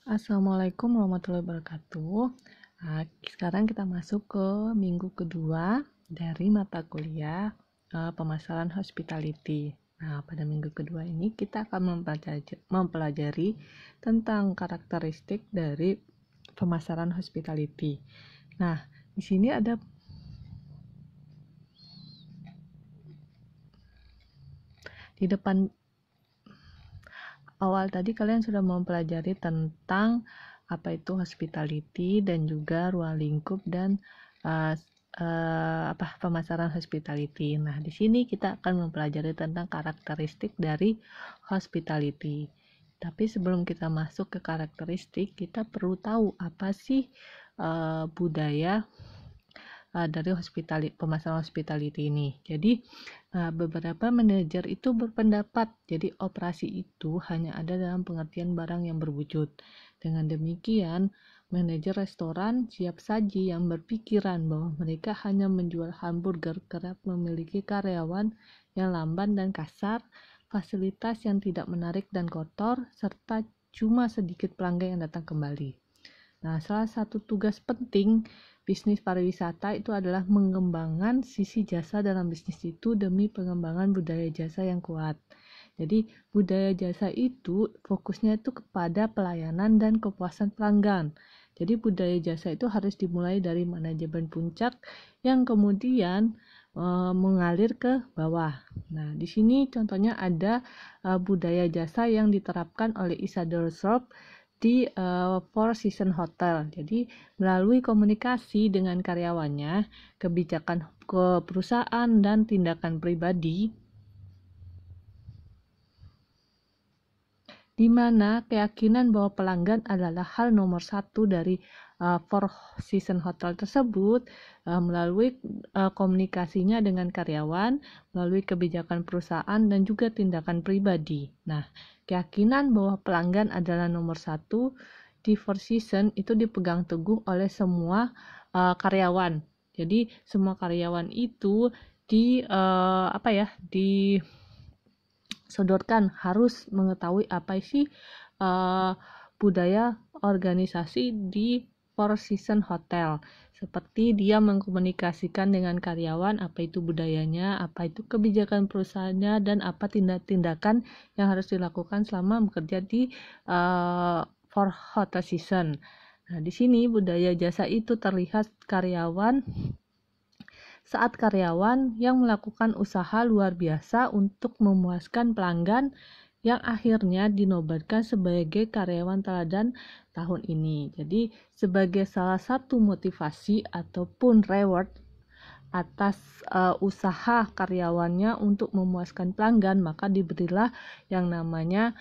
Assalamualaikum warahmatullahi wabarakatuh. Sekarang kita masuk ke minggu kedua dari mata kuliah pemasaran hospitality. Nah, pada minggu kedua ini kita akan mempelajari tentang karakteristik dari pemasaran hospitality. Nah, di sini ada di depan awal tadi kalian sudah mempelajari tentang apa itu hospitality dan juga ruang lingkup dan pemasaran hospitality. Nah, di sini kita akan mempelajari tentang karakteristik dari hospitality. Tapi sebelum kita masuk ke karakteristik, kita perlu tahu apa sih budaya dari pemasaran hospitality ini. Jadi beberapa manajer itu berpendapat jadi operasi itu hanya ada dalam pengertian barang yang berwujud. Dengan demikian, manajer restoran siap saji yang berpikiran bahwa mereka hanya menjual hamburger kerap memiliki karyawan yang lamban dan kasar, fasilitas yang tidak menarik dan kotor, serta cuma sedikit pelanggan yang datang kembali. Nah, salah satu tugas penting bisnis pariwisata itu adalah mengembangkan sisi jasa dalam bisnis itu demi pengembangan budaya jasa yang kuat. Jadi, budaya jasa itu fokusnya itu kepada pelayanan dan kepuasan pelanggan. Jadi, budaya jasa itu harus dimulai dari manajemen puncak yang kemudian mengalir ke bawah. Nah, di sini contohnya ada budaya jasa yang diterapkan oleh Isadora Thorpe di Four Seasons Hotel. Jadi melalui komunikasi dengan karyawannya, kebijakan ke perusahaan dan tindakan pribadi, di mana keyakinan bahwa pelanggan adalah hal nomor satu dari Four Seasons Hotel tersebut melalui komunikasinya dengan karyawan, melalui kebijakan perusahaan dan juga tindakan pribadi. Nah, keyakinan bahwa pelanggan adalah nomor satu di Four Seasons itu dipegang teguh oleh semua karyawan. Jadi semua karyawan itu disodorkan harus mengetahui apa sih budaya organisasi di Four Seasons Hotel. Seperti dia mengkomunikasikan dengan karyawan apa itu budayanya, apa itu kebijakan perusahaannya, dan apa tindakan yang harus dilakukan selama bekerja di Four Hotel Seasons. Nah, di sini budaya jasa itu terlihat saat karyawan yang melakukan usaha luar biasa untuk memuaskan pelanggan yang akhirnya dinobatkan sebagai karyawan teladan tahun ini. Jadi sebagai salah satu motivasi ataupun reward atas usaha karyawannya untuk memuaskan pelanggan, maka diberilah yang namanya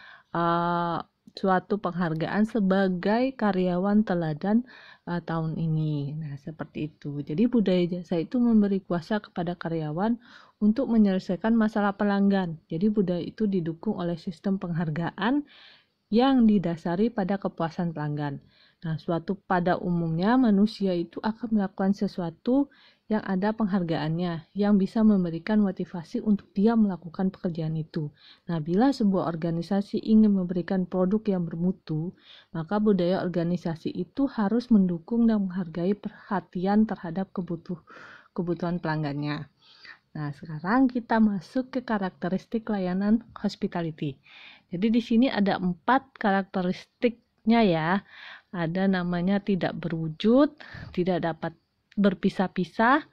suatu penghargaan sebagai karyawan teladan tahun ini. Nah, seperti itu. Jadi budaya jasa itu memberi kuasa kepada karyawan untuk menyelesaikan masalah pelanggan. Jadi budaya itu didukung oleh sistem penghargaan yang didasari pada kepuasan pelanggan. Nah, pada umumnya manusia itu akan melakukan sesuatu yang ada penghargaannya, yang bisa memberikan motivasi untuk dia melakukan pekerjaan itu. Nah, bila sebuah organisasi ingin memberikan produk yang bermutu, maka budaya organisasi itu harus mendukung dan menghargai perhatian terhadap kebutuhan pelanggannya. Nah, sekarang kita masuk ke karakteristik layanan hospitality. Jadi di sini ada 4 karakteristiknya ya. Ada namanya tidak berwujud, tidak dapat berpisah-pisah,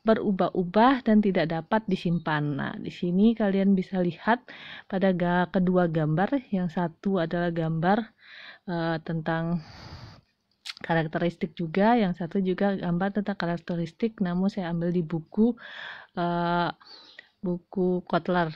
berubah-ubah, dan tidak dapat disimpan. Nah, di sini kalian bisa lihat pada kedua gambar. Yang satu adalah gambar tentang karakteristik juga, yang satu juga gambar tentang karakteristik, namun saya ambil di buku Kotler.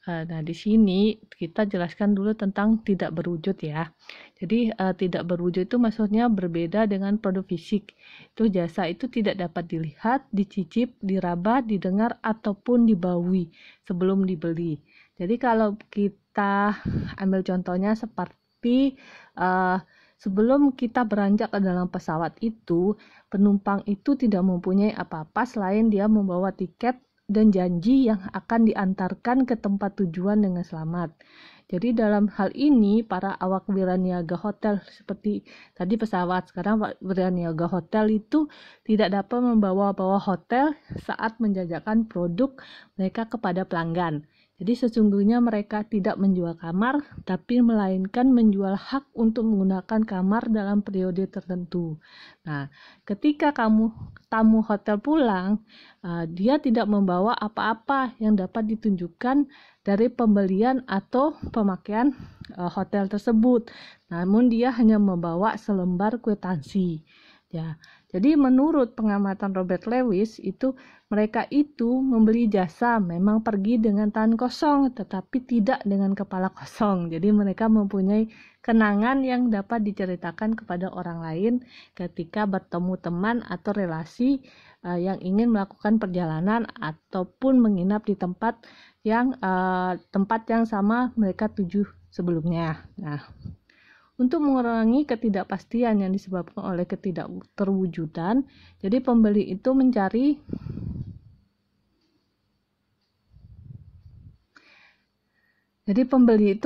Nah, di sini kita jelaskan dulu tentang tidak berwujud ya. Jadi tidak berwujud itu maksudnya berbeda dengan produk fisik. Itu jasa itu tidak dapat dilihat, dicicip, diraba, didengar, ataupun dibaui sebelum dibeli. Jadi kalau kita ambil contohnya seperti sebelum kita beranjak ke dalam pesawat itu, penumpang itu tidak mempunyai apa-apa selain dia membawa tiket dan janji yang akan diantarkan ke tempat tujuan dengan selamat. Jadi dalam hal ini para awak wiraniaga hotel seperti tadi pesawat, sekarang wiraniaga hotel itu tidak dapat membawa-bawa hotel saat menjajakan produk mereka kepada pelanggan. Jadi sesungguhnya mereka tidak menjual kamar, tapi melainkan menjual hak untuk menggunakan kamar dalam periode tertentu. Nah, ketika tamu hotel pulang, dia tidak membawa apa-apa yang dapat ditunjukkan dari pembelian atau pemakaian hotel tersebut. Namun dia hanya membawa selembar kwitansi. Ya, jadi menurut pengamatan Robert Lewis itu mereka itu membeli jasa memang pergi dengan tangan kosong tetapi tidak dengan kepala kosong. Jadi mereka mempunyai kenangan yang dapat diceritakan kepada orang lain ketika bertemu teman atau relasi yang ingin melakukan perjalanan ataupun menginap di tempat yang sama mereka tuju sebelumnya. Nah, untuk mengurangi ketidakpastian yang disebabkan oleh ketidakterwujudan, jadi pembeli itu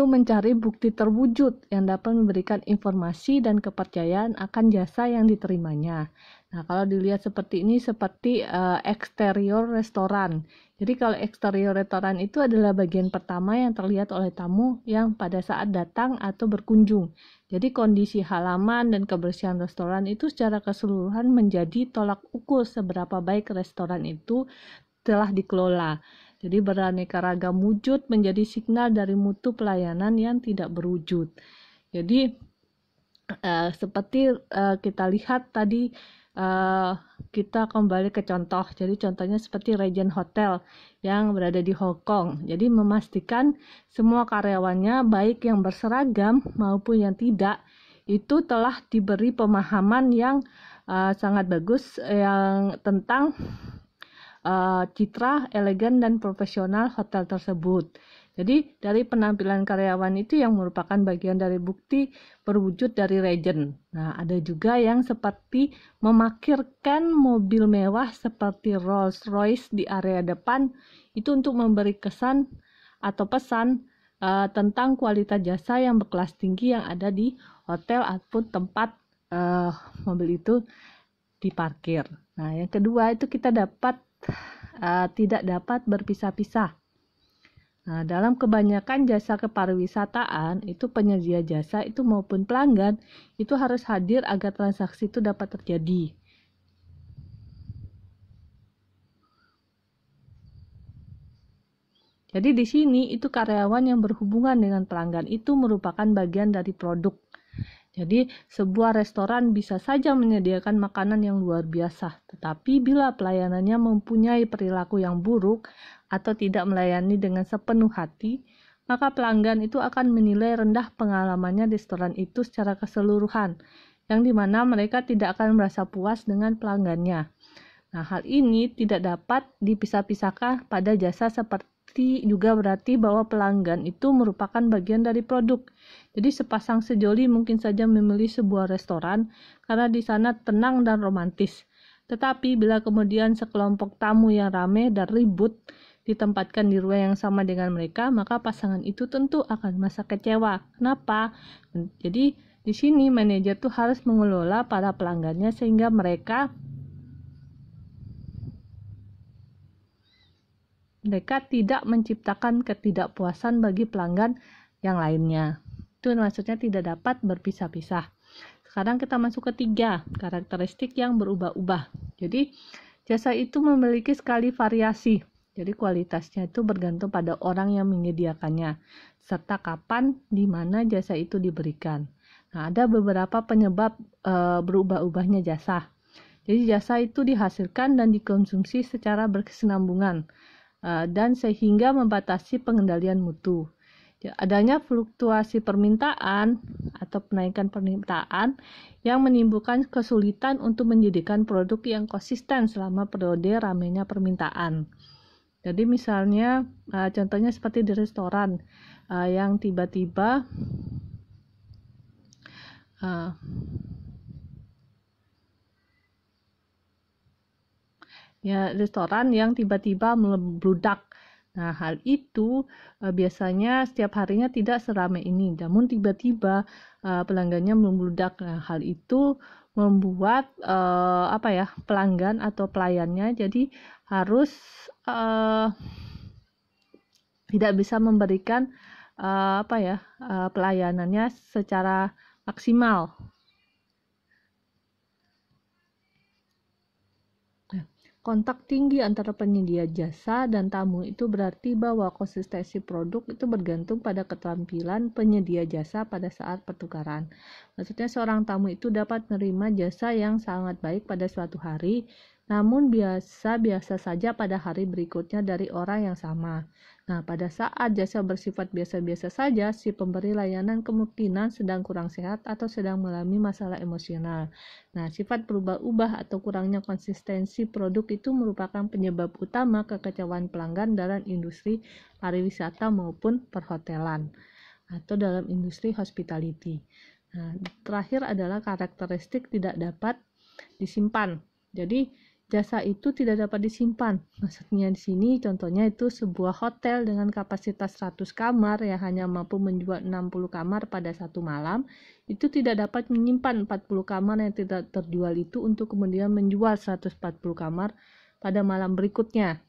mencari bukti terwujud yang dapat memberikan informasi dan kepercayaan akan jasa yang diterimanya. Nah, kalau dilihat seperti ini, seperti eksterior restoran. Jadi kalau eksterior restoran itu adalah bagian pertama yang terlihat oleh tamu yang pada saat datang atau berkunjung. Jadi kondisi halaman dan kebersihan restoran itu secara keseluruhan menjadi tolak ukur seberapa baik restoran itu telah dikelola. Jadi beraneka ragam wujud menjadi signal dari mutu pelayanan yang tidak berwujud. Jadi seperti kita lihat tadi, kita kembali ke contoh. Jadi contohnya seperti Regent Hotel yang berada di Hong Kong. Jadi memastikan semua karyawannya baik yang berseragam maupun yang tidak itu telah diberi pemahaman yang sangat bagus yang tentang citra elegan dan profesional hotel tersebut. Jadi dari penampilan karyawan itu yang merupakan bagian dari bukti berwujud dari Regent. Nah, ada juga yang seperti memarkirkan mobil mewah seperti Rolls-Royce di area depan itu untuk memberi kesan atau pesan tentang kualitas jasa yang berkelas tinggi yang ada di hotel ataupun tempat mobil itu diparkir. Nah, yang kedua itu kita tidak dapat berpisah-pisah. Nah, dalam kebanyakan jasa kepariwisataan itu penyedia jasa itu maupun pelanggan itu harus hadir agar transaksi itu dapat terjadi. Jadi di sini itu karyawan yang berhubungan dengan pelanggan itu merupakan bagian dari produk. Jadi sebuah restoran bisa saja menyediakan makanan yang luar biasa, tetapi bila pelayanannya mempunyai perilaku yang buruk atau tidak melayani dengan sepenuh hati, maka pelanggan itu akan menilai rendah pengalamannya di restoran itu secara keseluruhan, yang dimana mereka tidak akan merasa puas dengan pelanggannya. Nah, hal ini tidak dapat dipisah-pisahkan pada jasa seperti juga berarti bahwa pelanggan itu merupakan bagian dari produk. Jadi sepasang sejoli mungkin saja memilih sebuah restoran karena di sana tenang dan romantis. Tetapi bila kemudian sekelompok tamu yang ramai dan ribut ditempatkan di ruang yang sama dengan mereka, maka pasangan itu tentu akan merasa kecewa. Kenapa? Jadi di sini manajer tuh harus mengelola para pelanggannya sehingga mereka tidak menciptakan ketidakpuasan bagi pelanggan yang lainnya. Itu maksudnya tidak dapat berpisah-pisah. Sekarang kita masuk ke 3, karakteristik yang berubah-ubah. Jadi jasa itu memiliki sekali variasi. Jadi kualitasnya itu bergantung pada orang yang menyediakannya, serta kapan, di mana jasa itu diberikan. Nah, ada beberapa penyebab berubah-ubahnya jasa. Jadi jasa itu dihasilkan dan dikonsumsi secara berkesinambungan dan sehingga membatasi pengendalian mutu. Adanya fluktuasi permintaan atau penaikan permintaan yang menimbulkan kesulitan untuk menjadikan produk yang konsisten selama periode ramainya permintaan. Jadi misalnya contohnya seperti di restoran yang tiba-tiba restoran yang tiba-tiba membludak Nah, hal itu biasanya setiap harinya tidak seramai ini, namun tiba-tiba pelanggannya membludak. Nah, hal itu membuat pelanggan atau pelayannya jadi harus tidak bisa memberikan pelayanannya secara maksimal. Kontak tinggi antara penyedia jasa dan tamu itu berarti bahwa konsistensi produk itu bergantung pada keterampilan penyedia jasa pada saat pertukaran. Maksudnya seorang tamu itu dapat menerima jasa yang sangat baik pada suatu hari, namun biasa-biasa saja pada hari berikutnya dari orang yang sama. Nah, pada saat jasa bersifat biasa-biasa saja, si pemberi layanan kemungkinan sedang kurang sehat atau sedang mengalami masalah emosional. Nah, sifat berubah-ubah atau kurangnya konsistensi produk itu merupakan penyebab utama kekecewaan pelanggan dalam industri pariwisata maupun perhotelan atau dalam industri hospitality. Nah, terakhir adalah karakteristik tidak dapat disimpan. Jadi, jasa itu tidak dapat disimpan. Maksudnya di sini contohnya itu sebuah hotel dengan kapasitas 100 kamar yang hanya mampu menjual 60 kamar pada satu malam, itu tidak dapat menyimpan 40 kamar yang tidak terjual itu untuk kemudian menjual 140 kamar pada malam berikutnya.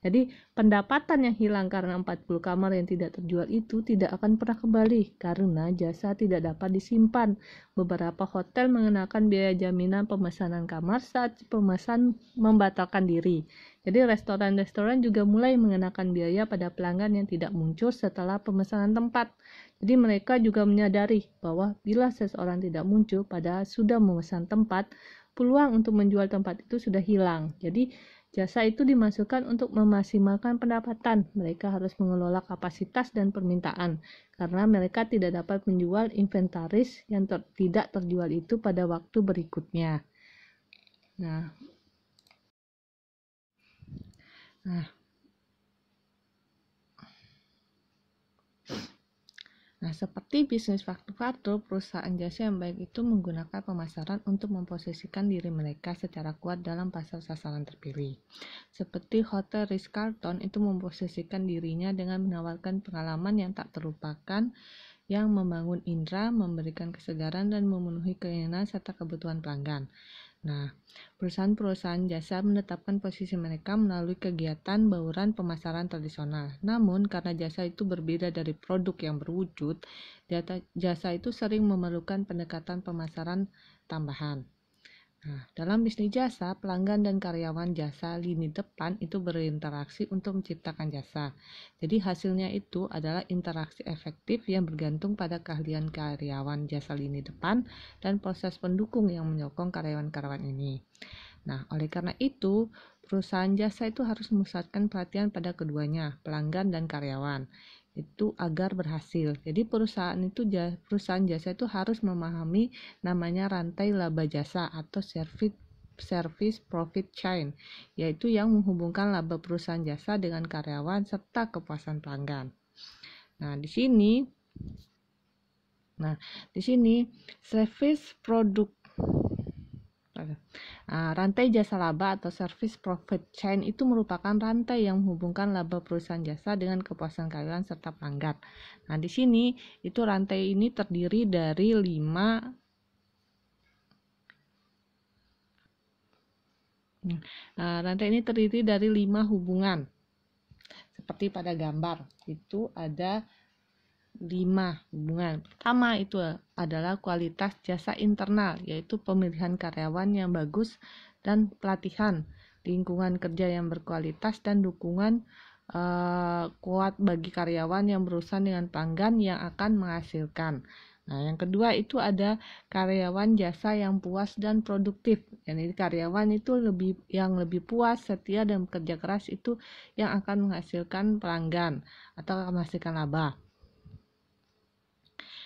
Jadi pendapatan yang hilang karena 40 kamar yang tidak terjual itu tidak akan pernah kembali karena jasa tidak dapat disimpan. Beberapa hotel mengenakan biaya jaminan pemesanan kamar saat pemesan membatalkan diri. Jadi restoran-restoran juga mulai mengenakan biaya pada pelanggan yang tidak muncul setelah pemesanan tempat. Jadi mereka juga menyadari bahwa bila seseorang tidak muncul padahal sudah memesan tempat, peluang untuk menjual tempat itu sudah hilang. Jadi jasa itu dimasukkan untuk memaksimalkan pendapatan. Mereka harus mengelola kapasitas dan permintaan karena mereka tidak dapat menjual inventaris yang tidak terjual itu pada waktu berikutnya. Nah, seperti bisnis faktur-faktur, perusahaan jasa yang baik itu menggunakan pemasaran untuk memposisikan diri mereka secara kuat dalam pasar sasaran terpilih. Seperti Hotel Ritz-Carlton itu memposisikan dirinya dengan menawarkan pengalaman yang tak terlupakan, yang membangun indera, memberikan kesegaran, dan memenuhi keinginan serta kebutuhan pelanggan. Nah, perusahaan-perusahaan jasa menetapkan posisi mereka melalui kegiatan bauran pemasaran tradisional. Namun, karena jasa itu berbeda dari produk yang berwujud, jasa itu sering memerlukan pendekatan pemasaran tambahan. Nah, dalam bisnis jasa, pelanggan dan karyawan jasa lini depan itu berinteraksi untuk menciptakan jasa. Jadi hasilnya itu adalah interaksi efektif yang bergantung pada keahlian karyawan jasa lini depan dan proses pendukung yang menyokong karyawan-karyawan ini. Nah, oleh karena itu, perusahaan jasa itu harus memusatkan perhatian pada keduanya, pelanggan dan karyawan, itu agar berhasil. Jadi perusahaan jasa itu harus memahami namanya rantai laba jasa atau service profit chain, yaitu yang menghubungkan laba perusahaan jasa dengan karyawan serta kepuasan pelanggan. Nah, di sini service produk rantai jasa laba atau service profit chain itu merupakan rantai yang menghubungkan laba perusahaan jasa dengan kepuasan karyawan serta pelanggan. Nah, di sini itu rantai ini terdiri dari 5 hubungan. Seperti pada gambar, itu ada 5 hubungan. Pertama itu adalah kualitas jasa internal, yaitu pemilihan karyawan yang bagus dan pelatihan, lingkungan kerja yang berkualitas, dan dukungan kuat bagi karyawan yang berurusan dengan pelanggan yang akan menghasilkan. Nah, yang kedua itu ada karyawan jasa yang puas dan produktif. Jadi karyawan itu yang lebih puas, setia, dan bekerja keras itu yang akan menghasilkan pelanggan atau menghasilkan laba.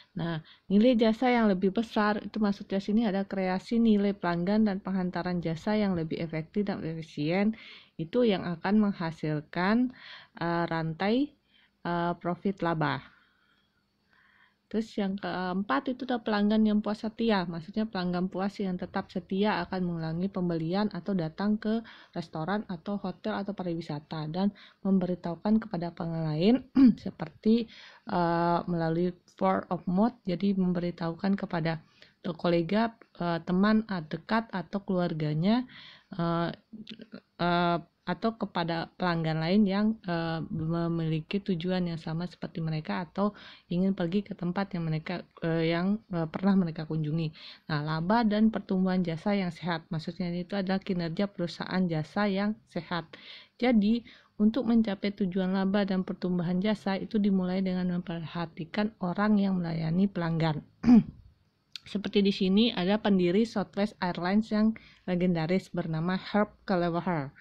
Nah, nilai jasa yang lebih besar itu maksudnya sini ada kreasi nilai pelanggan dan penghantaran jasa yang lebih efektif dan efisien, itu yang akan menghasilkan rantai profit laba. Terus yang keempat itu adalah pelanggan yang puas setia, maksudnya pelanggan puas yang tetap setia akan mengulangi pembelian atau datang ke restoran atau hotel atau pariwisata dan memberitahukan kepada pelanggan lain seperti melalui word of mouth, jadi memberitahukan kepada kolega, teman dekat atau keluarganya, atau kepada pelanggan lain yang memiliki tujuan yang sama seperti mereka atau ingin pergi ke tempat yang mereka pernah mereka kunjungi. Nah, laba dan pertumbuhan jasa yang sehat, maksudnya itu adalah kinerja perusahaan jasa yang sehat. Jadi untuk mencapai tujuan laba dan pertumbuhan jasa itu dimulai dengan memperhatikan orang yang melayani pelanggan. Seperti di sini ada pendiri Southwest Airlines yang legendaris bernama Herb Kelleher.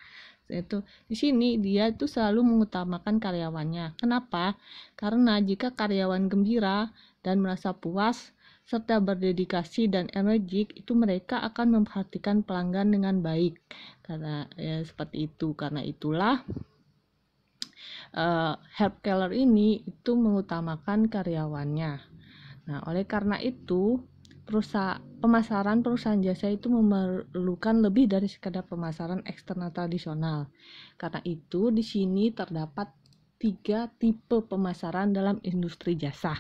Itu di sini dia itu selalu mengutamakan karyawannya. Kenapa? Karena jika karyawan gembira dan merasa puas serta berdedikasi dan energik, itu mereka akan memperhatikan pelanggan dengan baik. Karena seperti itu. Karena itulah Herb Kelleher ini itu mengutamakan karyawannya. Nah, oleh karena itu pemasaran perusahaan jasa itu memerlukan lebih dari sekadar pemasaran eksternal tradisional. Karena itu di sini terdapat 3 tipe pemasaran dalam industri jasa.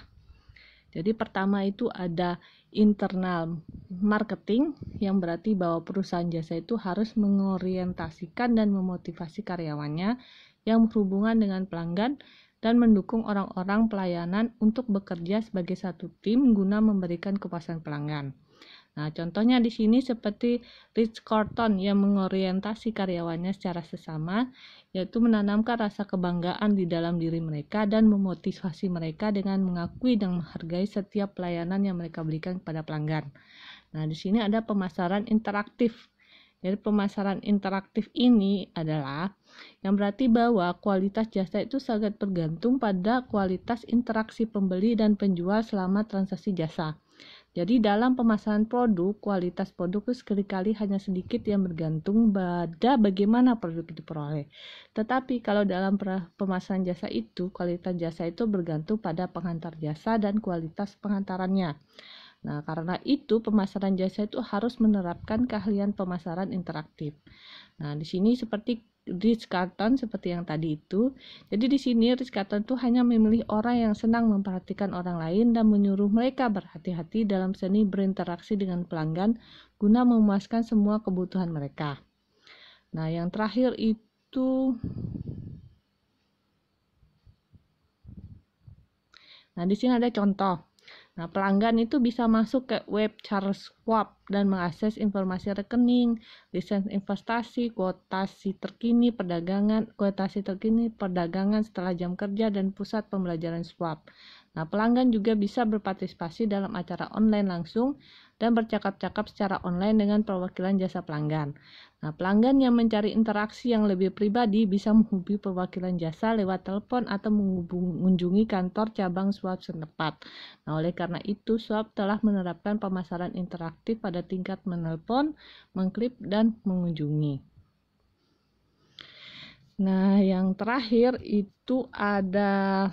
Jadi pertama itu ada internal marketing, yang berarti bahwa perusahaan jasa itu harus mengorientasikan dan memotivasi karyawannya yang berhubungan dengan pelanggan dan mendukung orang-orang pelayanan untuk bekerja sebagai satu tim guna memberikan kepuasan pelanggan. Nah, contohnya di sini seperti Ritz-Carlton yang mengorientasi karyawannya secara sesama, yaitu menanamkan rasa kebanggaan di dalam diri mereka dan memotivasi mereka dengan mengakui dan menghargai setiap pelayanan yang mereka berikan kepada pelanggan. Nah, di sini ada pemasaran interaktif. Jadi pemasaran interaktif ini adalah yang berarti bahwa kualitas jasa itu sangat bergantung pada kualitas interaksi pembeli dan penjual selama transaksi jasa. Jadi dalam pemasaran produk, kualitas produk itu sekali-kali hanya sedikit yang bergantung pada bagaimana produk itu diperoleh. Tetapi kalau dalam pemasaran jasa itu, kualitas jasa itu bergantung pada penghantar jasa dan kualitas penghantarannya. Nah, karena itu pemasaran jasa itu harus menerapkan keahlian pemasaran interaktif. Nah, di sini seperti Ritz-Carlton seperti yang tadi itu. Jadi di sini Ritz-Carlton itu hanya memilih orang yang senang memperhatikan orang lain dan menyuruh mereka berhati-hati dalam seni berinteraksi dengan pelanggan guna memuaskan semua kebutuhan mereka. Nah, yang terakhir itu di sini ada contoh. Nah, pelanggan itu bisa masuk ke web Charles Schwab dan mengakses informasi rekening, lisensi investasi, kuotasi terkini perdagangan setelah jam kerja dan pusat pembelajaran Schwab. Nah, pelanggan juga bisa berpartisipasi dalam acara online langsung dan bercakap-cakap secara online dengan perwakilan jasa pelanggan. Nah, pelanggan yang mencari interaksi yang lebih pribadi bisa menghubungi perwakilan jasa lewat telepon atau mengunjungi kantor cabang Schwab setempat. Nah, oleh karena itu, Schwab telah menerapkan pemasaran interaktif pada tingkat menelpon, mengklip, dan mengunjungi. Nah, yang terakhir itu ada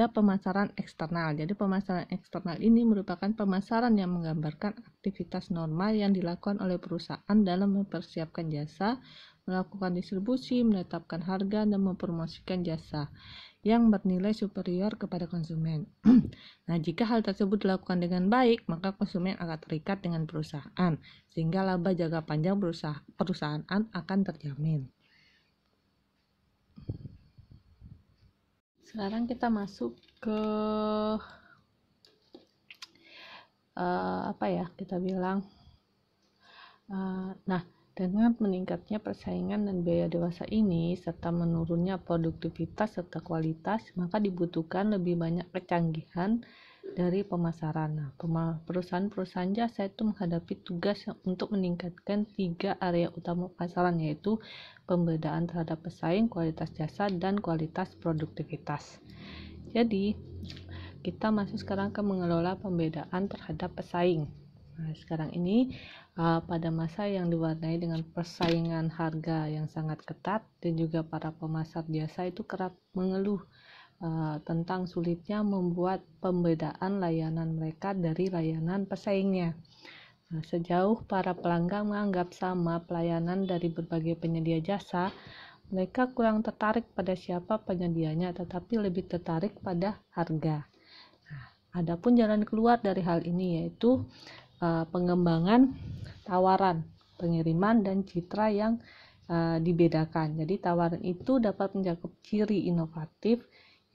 pemasaran eksternal. Jadi pemasaran eksternal ini merupakan pemasaran yang menggambarkan aktivitas normal yang dilakukan oleh perusahaan dalam mempersiapkan jasa, melakukan distribusi, menetapkan harga, dan mempromosikan jasa yang bernilai superior kepada konsumen. Nah, jika hal tersebut dilakukan dengan baik, maka konsumen akan terikat dengan perusahaan, sehingga laba jangka panjang perusahaan akan terjamin. Sekarang kita masuk ke dengan meningkatnya persaingan dan biaya dewasa ini serta menurunnya produktivitas serta kualitas, maka dibutuhkan lebih banyak kecanggihan dari pemasaran. Nah, perusahaan-perusahaan jasa itu menghadapi tugas untuk meningkatkan 3 area utama pemasaran, yaitu pembedaan terhadap pesaing, kualitas jasa, dan kualitas produktivitas. Jadi, kita masuk sekarang ke mengelola pembedaan terhadap pesaing. Nah, sekarang ini pada masa yang diwarnai dengan persaingan harga yang sangat ketat dan juga para pemasar jasa itu kerap mengeluh tentang sulitnya membuat pembedaan layanan mereka dari layanan pesaingnya. Nah, sejauh para pelanggan menganggap sama pelayanan dari berbagai penyedia jasa, mereka kurang tertarik pada siapa penyedianya, tetapi lebih tertarik pada harga. Nah, adapun jalan keluar dari hal ini yaitu pengembangan tawaran, pengiriman, dan citra yang dibedakan. Jadi tawaran itu dapat mencakup ciri inovatif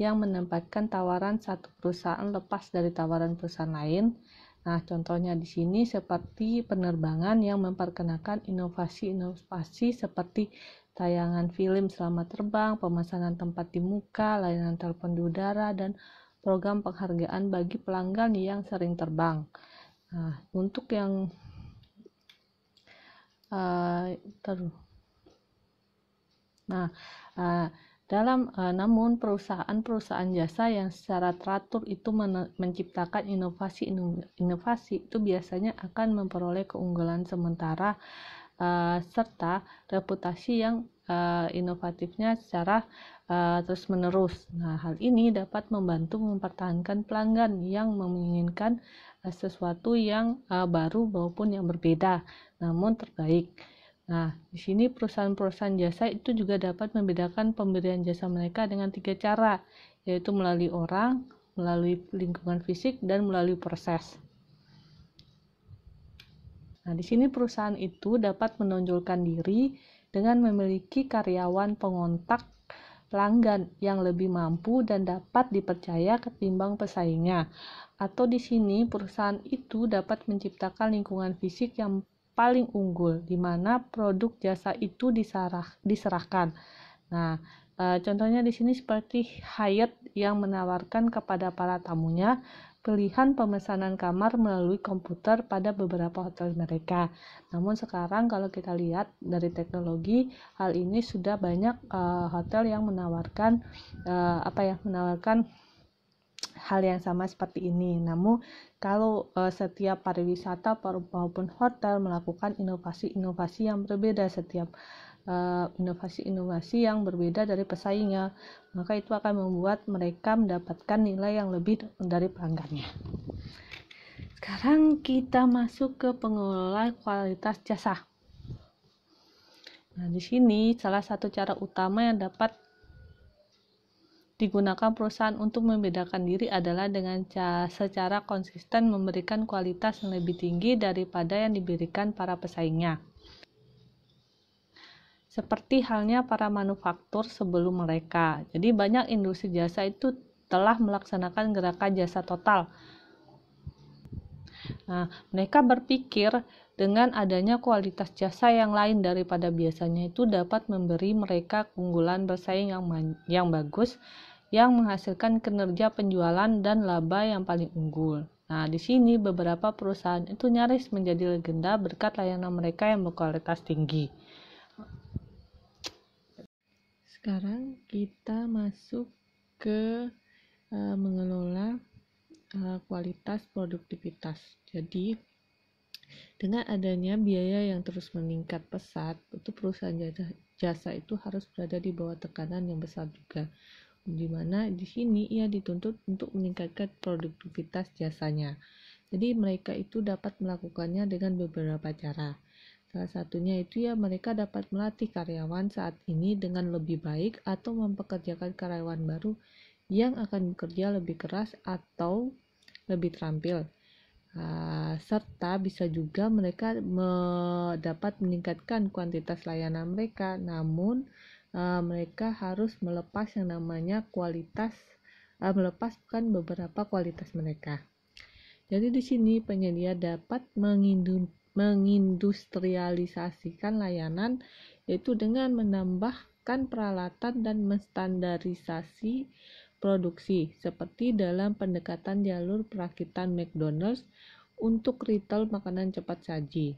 yang menempatkan tawaran satu perusahaan lepas dari tawaran perusahaan lain. Nah, contohnya di sini seperti penerbangan yang memperkenalkan inovasi-inovasi seperti tayangan film selama terbang, pemesanan tempat di muka, layanan telepon di udara, dan program penghargaan bagi pelanggan yang sering terbang. Nah, untuk yang namun perusahaan jasa yang secara teratur itu menciptakan inovasi itu biasanya akan memperoleh keunggulan sementara serta reputasi yang inovatifnya secara terus-menerus. Nah, hal ini dapat membantu mempertahankan pelanggan yang menginginkan sesuatu yang baru maupun yang berbeda, namun terbaik. Nah, di sini perusahaan-perusahaan jasa itu juga dapat membedakan pemberian jasa mereka dengan 3 cara, yaitu melalui orang, melalui lingkungan fisik, dan melalui proses. Nah, di sini perusahaan itu dapat menonjolkan diri dengan memiliki karyawan pengontak pelanggan yang lebih mampu dan dapat dipercaya ketimbang pesaingnya. Atau di sini perusahaan itu dapat menciptakan lingkungan fisik yang paling unggul di mana produk jasa itu diserahkan. Nah, contohnya di sini seperti Hyatt yang menawarkan kepada para tamunya pilihan pemesanan kamar melalui komputer pada beberapa hotel mereka. Namun sekarang kalau kita lihat dari teknologi, hal ini sudah banyak hotel yang menawarkan menawarkan hal yang sama seperti ini. Namun kalau setiap pariwisata maupun hotel melakukan inovasi-inovasi yang berbeda, setiap inovasi-inovasi yang berbeda dari pesaingnya, maka itu akan membuat mereka mendapatkan nilai yang lebih dari pelanggannya. Sekarang kita masuk ke pengelola kualitas jasa. Nah, di sini salah satu cara utama yang dapat digunakan perusahaan untuk membedakan diri adalah dengan secara konsisten memberikan kualitas yang lebih tinggi daripada yang diberikan para pesaingnya. Seperti halnya para manufaktur sebelum mereka. Jadi banyak industri jasa itu telah melaksanakan gerakan jasa total. Nah, mereka berpikir dengan adanya kualitas jasa yang lain daripada biasanya itu dapat memberi mereka keunggulan bersaing yang bagus, yang menghasilkan kinerja penjualan dan laba yang paling unggul. Nah, di sini beberapa perusahaan itu nyaris menjadi legenda berkat layanan mereka yang berkualitas tinggi. Sekarang kita masuk ke mengelola kualitas produktivitas. Jadi dengan adanya biaya yang terus meningkat pesat, itu perusahaan jasa itu harus berada di bawah tekanan yang besar juga, di mana di sini ia dituntut untuk meningkatkan produktivitas jasanya. Jadi mereka itu dapat melakukannya dengan beberapa cara. Salah satunya itu mereka dapat melatih karyawan saat ini dengan lebih baik atau mempekerjakan karyawan baru yang akan bekerja lebih keras atau lebih terampil. Serta bisa juga mereka dapat meningkatkan kuantitas layanan mereka, namun mereka harus melepas yang namanya melepaskan beberapa kualitas mereka. Jadi di sini penyedia dapat mengindustrialisasikan layanan, yaitu dengan menambahkan peralatan dan menstandarisasi produksi, seperti dalam pendekatan jalur perakitan McDonald's untuk retail makanan cepat saji.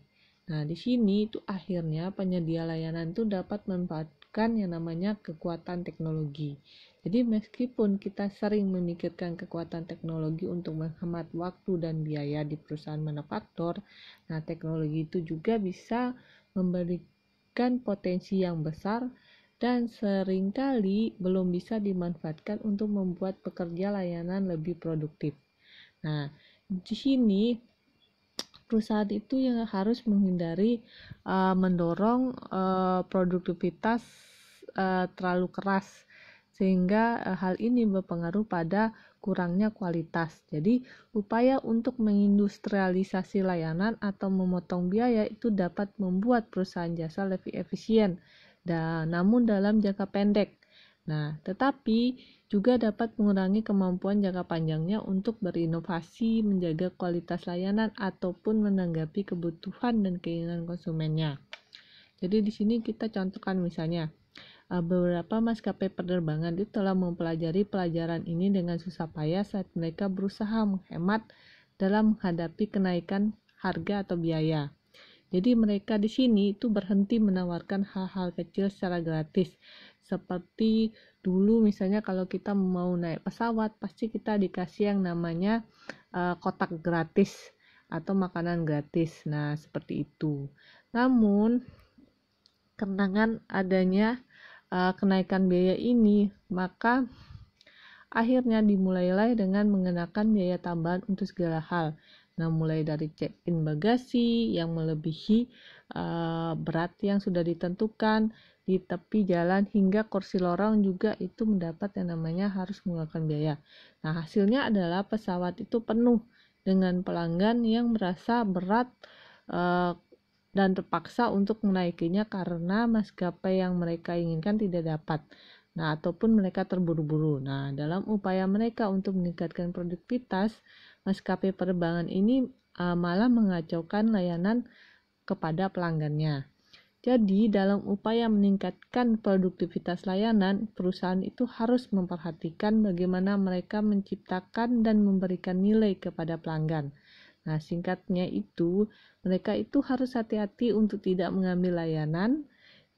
Nah, di sini itu akhirnya penyedia layanan itu dapat memanfaatkan membutuhkan yang namanya kekuatan teknologi. Jadi meskipun kita sering memikirkan kekuatan teknologi untuk menghemat waktu dan biaya di perusahaan manufaktur, nah teknologi itu juga bisa memberikan potensi yang besar dan seringkali belum bisa dimanfaatkan untuk membuat pekerja layanan lebih produktif. Nah, di sini perusahaan itu yang harus menghindari mendorong produktivitas terlalu keras, sehingga hal ini berpengaruh pada kurangnya kualitas. Jadi, upaya untuk mengindustrialisasi layanan atau memotong biaya itu dapat membuat perusahaan jasa lebih efisien, namun dalam jangka pendek. Nah, tetapi juga dapat mengurangi kemampuan jangka panjangnya untuk berinovasi, menjaga kualitas layanan, ataupun menanggapi kebutuhan dan keinginan konsumennya. Jadi di sini kita contohkan misalnya, beberapa maskapai penerbangan itu telah mempelajari pelajaran ini dengan susah payah saat mereka berusaha menghemat dalam menghadapi kenaikan harga atau biaya. Jadi mereka di sini itu berhenti menawarkan hal-hal kecil secara gratis. Seperti dulu misalnya kalau kita mau naik pesawat, pasti kita dikasih yang namanya kotak gratis atau makanan gratis. Nah, seperti itu. Namun, karena adanya kenaikan biaya ini, maka akhirnya dimulailah dengan mengenakan biaya tambahan untuk segala hal. Nah, mulai dari check-in bagasi yang melebihi berat yang sudah ditentukan di tepi jalan hingga kursi lorong juga itu mendapat yang namanya harus mengeluarkan biaya. Nah, hasilnya adalah pesawat itu penuh dengan pelanggan yang merasa berat dan terpaksa untuk menaikinya karena maskapai yang mereka inginkan tidak dapat. Nah, ataupun mereka terburu-buru. Nah, dalam upaya mereka untuk meningkatkan produktivitas, maskapai penerbangan ini malah mengacaukan layanan kepada pelanggannya. Jadi, dalam upaya meningkatkan produktivitas layanan, perusahaan itu harus memperhatikan bagaimana mereka menciptakan dan memberikan nilai kepada pelanggan. Nah, singkatnya itu, mereka itu harus hati-hati untuk tidak mengambil layanan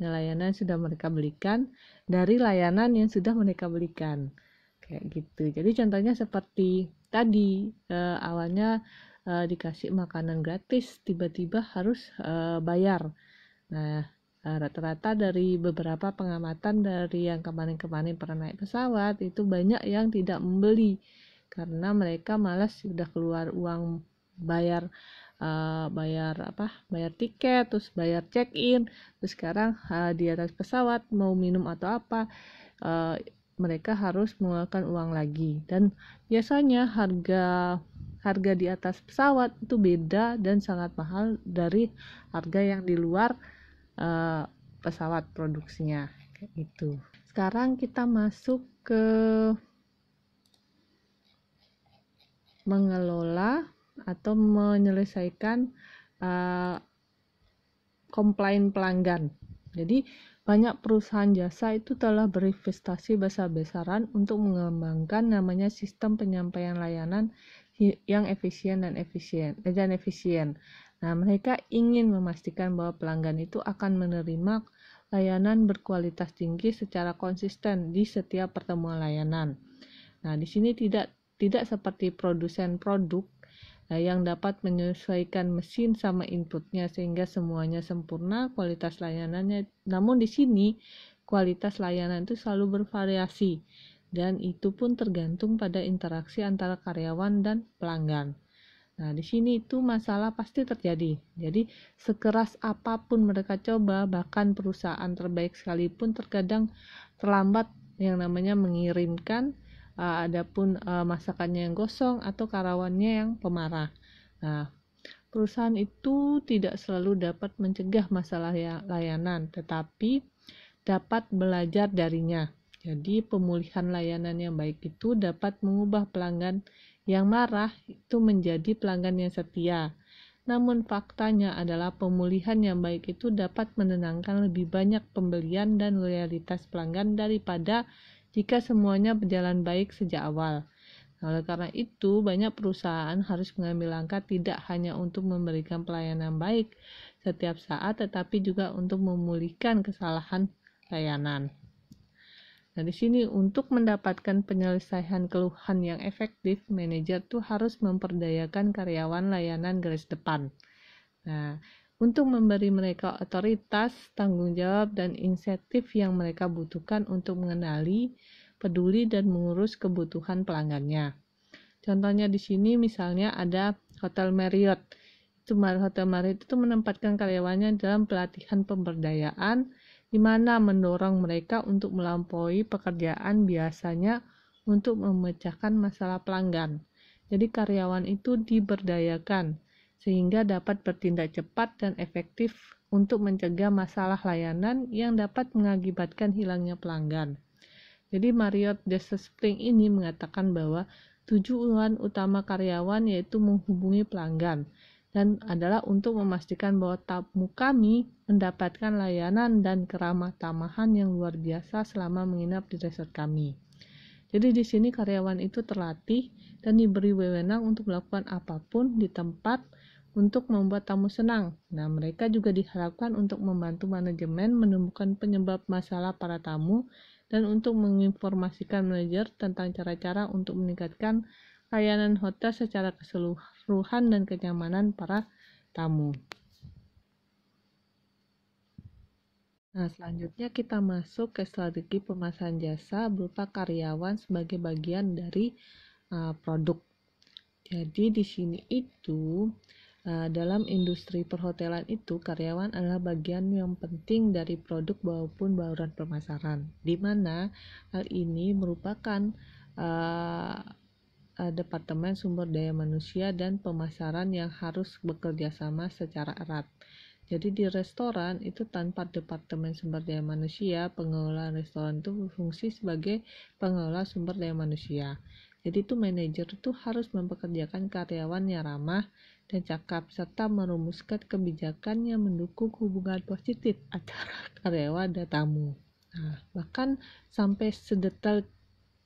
yang sudah mereka belikan dari layanan yang sudah mereka belikan. Kayak gitu. Jadi contohnya seperti tadi, awalnya dikasih makanan gratis, tiba-tiba harus bayar. Nah, rata-rata dari beberapa pengamatan dari yang kemarin-kemarin pernah naik pesawat, itu banyak yang tidak membeli karena mereka malas sudah keluar uang bayar tiket, terus bayar check-in, terus sekarang di atas pesawat mau minum atau apa, mereka harus mengeluarkan uang lagi. Dan biasanya harga di atas pesawat itu beda dan sangat mahal dari harga yang di luar pesawat produksinya, kayak gitu. Sekarang kita masuk ke mengelola atau menyelesaikan komplain pelanggan. Jadi banyak perusahaan jasa itu telah berinvestasi besar-besaran untuk mengembangkan namanya sistem penyampaian layanan yang efisien dan efisien. Nah, mereka ingin memastikan bahwa pelanggan itu akan menerima layanan berkualitas tinggi secara konsisten di setiap pertemuan layanan. Nah, di sini tidak seperti produsen produk yang dapat menyesuaikan mesin sama inputnya sehingga semuanya sempurna kualitas layanannya. Namun di sini kualitas layanan itu selalu bervariasi dan itu pun tergantung pada interaksi antara karyawan dan pelanggan. Nah, di sini itu masalah pasti terjadi. Jadi, sekeras apapun mereka coba, bahkan perusahaan terbaik sekalipun terkadang terlambat yang namanya mengirimkan adapun masakannya yang gosong atau karyawannya yang pemarah. Nah, perusahaan itu tidak selalu dapat mencegah masalah layanan, tetapi dapat belajar darinya. Jadi, pemulihan layanan yang baik itu dapat mengubah pelanggan yang marah itu menjadi pelanggan yang setia. Namun faktanya adalah pemulihan yang baik itu dapat menenangkan lebih banyak pembelian dan loyalitas pelanggan daripada jika semuanya berjalan baik sejak awal. Oleh karena itu, banyak perusahaan harus mengambil langkah tidak hanya untuk memberikan pelayanan baik setiap saat, tetapi juga untuk memulihkan kesalahan layanan. Nah, di sini untuk mendapatkan penyelesaian keluhan yang efektif, manajer tuh harus memperdayakan karyawan layanan garis depan. Nah, untuk memberi mereka otoritas, tanggung jawab, dan insentif yang mereka butuhkan untuk mengenali, peduli, dan mengurus kebutuhan pelanggannya. Contohnya di sini misalnya ada Hotel Marriott. Hotel Marriott itu menempatkan karyawannya dalam pelatihan pemberdayaan, di mana mendorong mereka untuk melampaui pekerjaan biasanya untuk memecahkan masalah pelanggan. Jadi karyawan itu diberdayakan sehingga dapat bertindak cepat dan efektif untuk mencegah masalah layanan yang dapat mengakibatkan hilangnya pelanggan. Jadi Marriott Desert Spring ini mengatakan bahwa tujuan utama karyawan yaitu menghubungi pelanggan dan adalah untuk memastikan bahwa tamu kami mendapatkan layanan dan keramah tamahan yang luar biasa selama menginap di resort kami. Jadi di sini karyawan itu terlatih dan diberi wewenang untuk melakukan apapun di tempat untuk membuat tamu senang. Nah, mereka juga diharapkan untuk membantu manajemen menemukan penyebab masalah para tamu dan untuk menginformasikan manajer tentang cara-cara untuk meningkatkan layanan hotel secara keseluruhan dan kenyamanan para tamu. Nah, selanjutnya kita masuk ke strategi pemasaran jasa berupa karyawan sebagai bagian dari produk. Jadi di sini itu dalam industri perhotelan itu karyawan adalah bagian yang penting dari produk maupun bauran pemasaran, di mana hal ini merupakan Departemen Sumber Daya Manusia dan Pemasaran yang harus bekerja sama secara erat. Jadi di restoran itu tanpa Departemen Sumber Daya Manusia, pengelola restoran itu berfungsi sebagai pengelola sumber daya manusia. Jadi itu manajer itu harus mempekerjakan karyawan yang ramah dan cakap serta merumuskan kebijakan yang mendukung hubungan positif antara karyawan dan tamu. Nah, bahkan sampai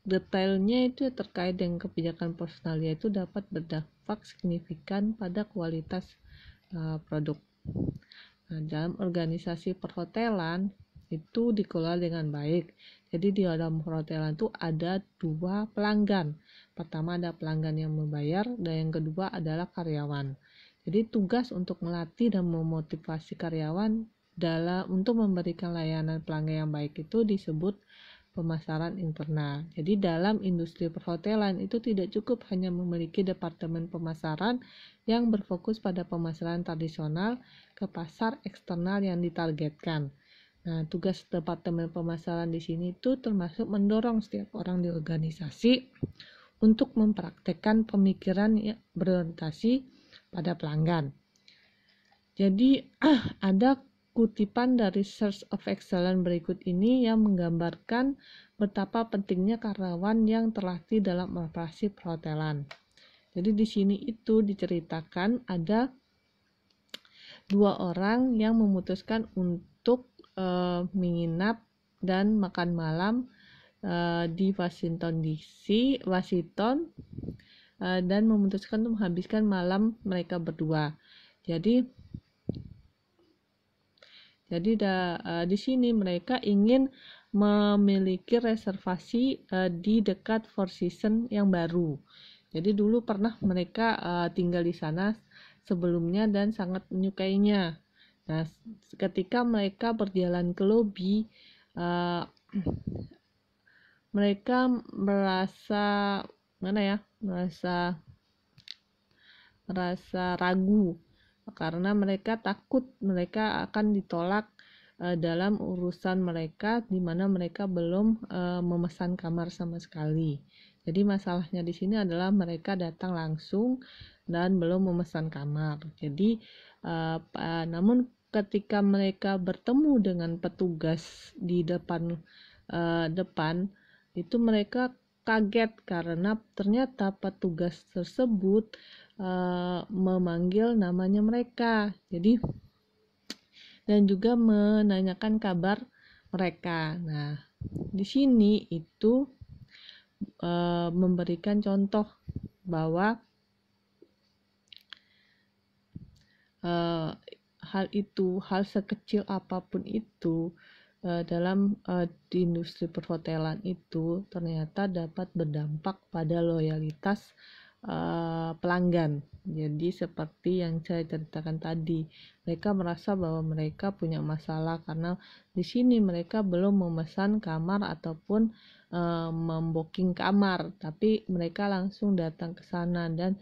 detailnya itu terkait dengan kebijakan personalia itu dapat berdampak signifikan pada kualitas produk. Nah, dalam organisasi perhotelan itu dikelola dengan baik. Jadi di dalam perhotelan itu ada dua pelanggan. Pertama ada pelanggan yang membayar dan yang kedua adalah karyawan. Jadi tugas untuk melatih dan memotivasi karyawan untuk memberikan layanan pelanggan yang baik itu disebut pemasaran internal. Jadi dalam industri perhotelan itu tidak cukup hanya memiliki departemen pemasaran yang berfokus pada pemasaran tradisional ke pasar eksternal yang ditargetkan. Nah, tugas departemen pemasaran di sini itu termasuk mendorong setiap orang di organisasi untuk mempraktekkan pemikiran yang berorientasi pada pelanggan. Jadi ada kutipan dari Search of Excellence berikut ini yang menggambarkan betapa pentingnya karyawan yang terlatih dalam operasi perhotelan. Jadi di sini itu diceritakan ada dua orang yang memutuskan untuk menginap dan makan malam di Washington DC, dan memutuskan untuk menghabiskan malam mereka berdua. Jadi di sini mereka ingin memiliki reservasi di dekat Four Seasons yang baru. Jadi dulu pernah mereka tinggal di sana sebelumnya dan sangat menyukainya. Nah, ketika mereka berjalan ke lobi, mereka merasa ragu karena mereka takut mereka akan ditolak dalam urusan mereka, di mana mereka belum memesan kamar sama sekali. Jadi masalahnya di sini adalah mereka datang langsung dan belum memesan kamar. Jadi namun ketika mereka bertemu dengan petugas di depan itu mereka kaget karena ternyata petugas tersebut memanggil namanya mereka. Jadi dan juga menanyakan kabar mereka. Nah, di sini itu memberikan contoh bahwa hal sekecil apapun itu di industri perhotelan itu ternyata dapat berdampak pada loyalitas pelanggan. Jadi seperti yang saya ceritakan tadi, mereka merasa bahwa mereka punya masalah karena di sini mereka belum memesan kamar ataupun membooking kamar, tapi mereka langsung datang ke sana, dan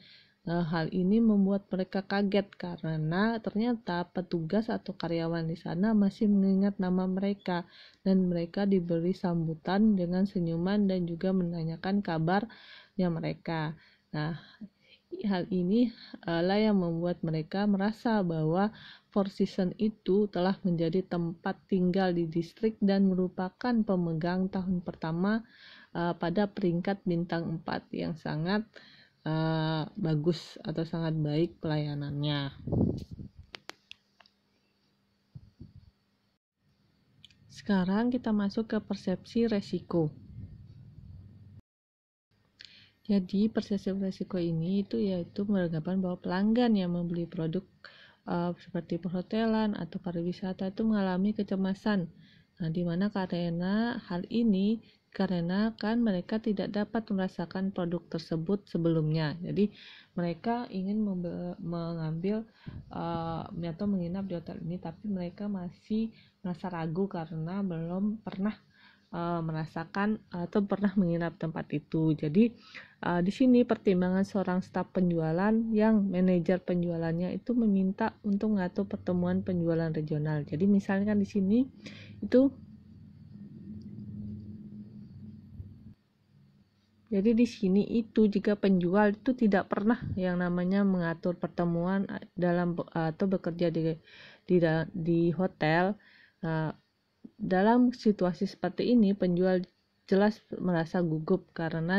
hal ini membuat mereka kaget karena ternyata petugas atau karyawan di sana masih mengingat nama mereka, dan mereka diberi sambutan dengan senyuman dan juga menanyakan kabarnya mereka. Nah, hal ini lah yang membuat mereka merasa bahwa Four Seasons itu telah menjadi tempat tinggal di distrik dan merupakan pemegang tahun pertama pada peringkat bintang 4 yang sangat bagus atau sangat baik pelayanannya. Sekarang kita masuk ke persepsi resiko. Jadi persepsi resiko ini yaitu beranggapan bahwa pelanggan yang membeli produk seperti perhotelan atau pariwisata itu mengalami kecemasan. Nah, di mana karena hal ini karena kan mereka tidak dapat merasakan produk tersebut sebelumnya. Jadi mereka ingin mengambil atau menginap di hotel ini, tapi mereka masih merasa ragu karena belum pernah merasakan atau pernah menginap tempat itu. Jadi di sini pertimbangan seorang staf penjualan yang manajer penjualannya itu meminta untuk mengatur pertemuan penjualan regional. Jadi misalkan di sini itu Jadi di sini itu jika penjual itu tidak pernah yang namanya mengatur pertemuan dalam atau bekerja di hotel, dalam situasi seperti ini penjual jelas merasa gugup karena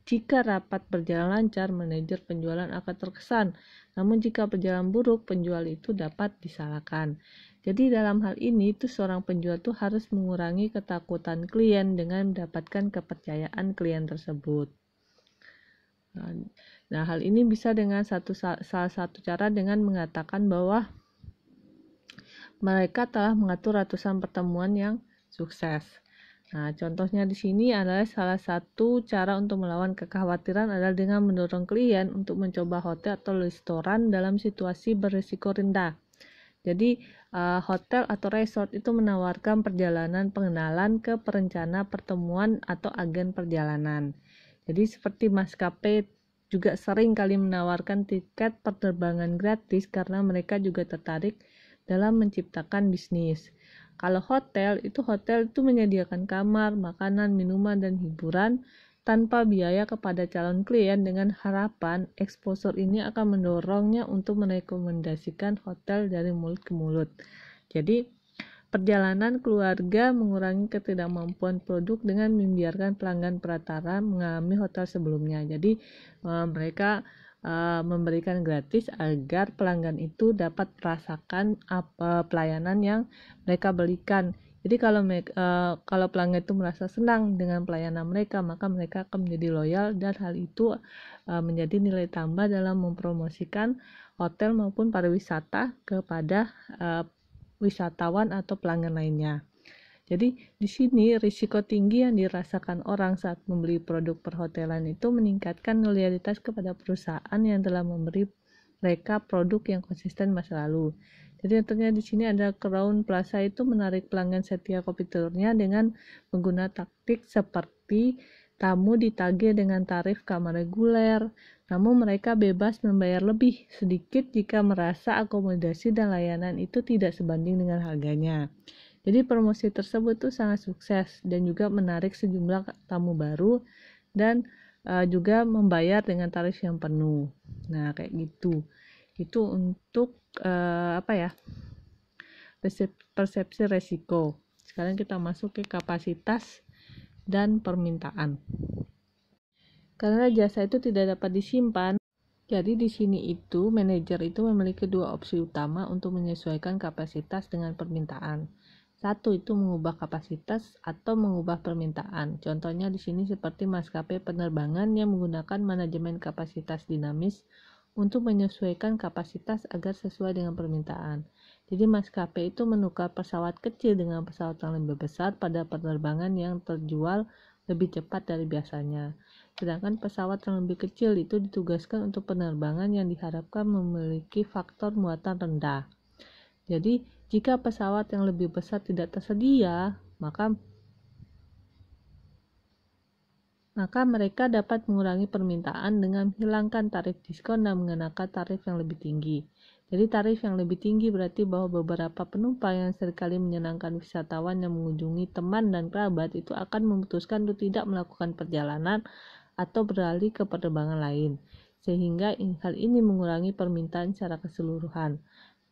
jika rapat berjalan lancar, manajer penjualan akan terkesan. Namun jika berjalan buruk, penjual itu dapat disalahkan. Jadi dalam hal ini itu seorang penjual itu harus mengurangi ketakutan klien dengan mendapatkan kepercayaan klien tersebut. Nah, hal ini bisa dengan salah satu cara dengan mengatakan bahwa mereka telah mengatur ratusan pertemuan yang sukses. Nah, contohnya di sini adalah salah satu cara untuk melawan kekhawatiran adalah dengan mendorong klien untuk mencoba hotel atau restoran dalam situasi berisiko rendah. Jadi, hotel atau resort itu menawarkan perjalanan pengenalan ke perencana pertemuan atau agen perjalanan. Jadi, seperti maskapai juga sering kali menawarkan tiket penerbangan gratis karena mereka juga tertarik dalam menciptakan bisnis. Kalau hotel itu menyediakan kamar, makanan, minuman, dan hiburan tanpa biaya kepada calon klien dengan harapan exposure ini akan mendorongnya untuk merekomendasikan hotel dari mulut ke mulut. Jadi, perjalanan keluarga mengurangi ketidakmampuan produk dengan membiarkan pelanggan peratara mengalami hotel sebelumnya. Jadi, mereka memberikan gratis agar pelanggan itu dapat merasakan pelayanan yang mereka berikan. Jadi kalau pelanggan itu merasa senang dengan pelayanan mereka, maka mereka akan menjadi loyal, dan hal itu menjadi nilai tambah dalam mempromosikan hotel maupun pariwisata kepada wisatawan atau pelanggan lainnya. Jadi di sini risiko tinggi yang dirasakan orang saat membeli produk perhotelan itu meningkatkan loyalitas kepada perusahaan yang telah memberi mereka produk yang konsisten masa lalu. Jadi contohnya di sini ada Crown Plaza itu menarik pelanggan setia komputernya dengan menggunakan taktik seperti tamu ditagih dengan tarif kamar reguler, namun mereka bebas membayar lebih sedikit jika merasa akomodasi dan layanan itu tidak sebanding dengan harganya. Jadi promosi tersebut tuh sangat sukses dan juga menarik sejumlah tamu baru, dan juga membayar dengan tarif yang penuh. Nah, kayak gitu. Itu untuk persepsi resiko. Sekarang kita masuk ke kapasitas dan permintaan. Karena jasa itu tidak dapat disimpan, jadi di sini itu manajer itu memiliki dua opsi utama untuk menyesuaikan kapasitas dengan permintaan. Satu itu mengubah kapasitas atau mengubah permintaan. Contohnya di sini seperti maskapai penerbangan yang menggunakan manajemen kapasitas dinamis untuk menyesuaikan kapasitas agar sesuai dengan permintaan. Jadi maskapai itu menukar pesawat kecil dengan pesawat yang lebih besar pada penerbangan yang terjual lebih cepat dari biasanya. Sedangkan pesawat yang lebih kecil itu ditugaskan untuk penerbangan yang diharapkan memiliki faktor muatan rendah. Jadi, jika pesawat yang lebih besar tidak tersedia, maka mereka dapat mengurangi permintaan dengan menghilangkan tarif diskon dan mengenakan tarif yang lebih tinggi. Jadi tarif yang lebih tinggi berarti bahwa beberapa penumpang yang seringkali menyenangkan wisatawan yang mengunjungi teman dan kerabat itu akan memutuskan untuk tidak melakukan perjalanan atau beralih ke penerbangan lain. Sehingga hal ini mengurangi permintaan secara keseluruhan.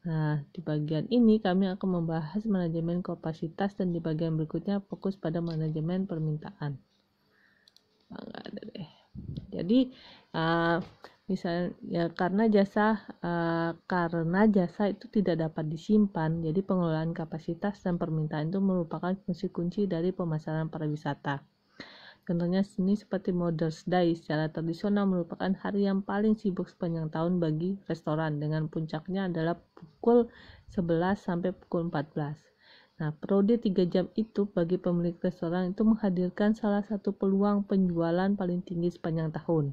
Nah, di bagian ini kami akan membahas manajemen kapasitas dan di bagian berikutnya fokus pada manajemen permintaan. Nggak ada deh. Jadi misalnya ya karena jasa itu tidak dapat disimpan, jadi pengelolaan kapasitas dan permintaan itu merupakan fungsi kunci dari pemasaran pariwisata. Contohnya sini seperti Mother's Day secara tradisional merupakan hari yang paling sibuk sepanjang tahun bagi restoran, dengan puncaknya adalah pukul 11 sampai pukul 14. Nah, periode 3 jam itu bagi pemilik restoran itu menghadirkan salah satu peluang penjualan paling tinggi sepanjang tahun.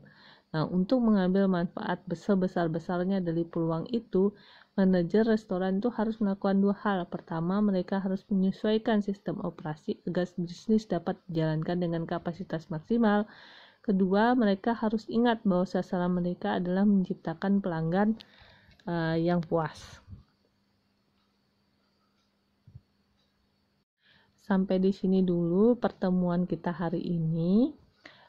Nah, untuk mengambil manfaat sebesar-besarnya dari peluang itu, manajer restoran itu harus melakukan dua hal. Pertama, mereka harus menyesuaikan sistem operasi agar bisnis dapat dijalankan dengan kapasitas maksimal. Kedua, mereka harus ingat bahwa sasaran mereka adalah menciptakan pelanggan yang puas. Sampai di sini dulu pertemuan kita hari ini.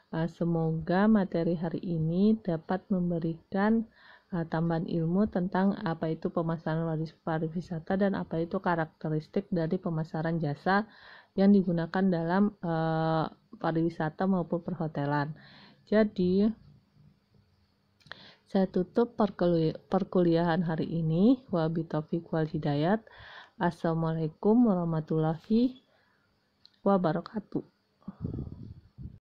Semoga materi hari ini dapat memberikan tambahan ilmu tentang apa itu pemasaran pariwisata dan apa itu karakteristik dari pemasaran jasa yang digunakan dalam pariwisata maupun perhotelan. Jadi saya tutup perkuliahan hari ini. Wabillahi taufiq wal hidayah. Assalamualaikum warahmatullahi wabarakatuh.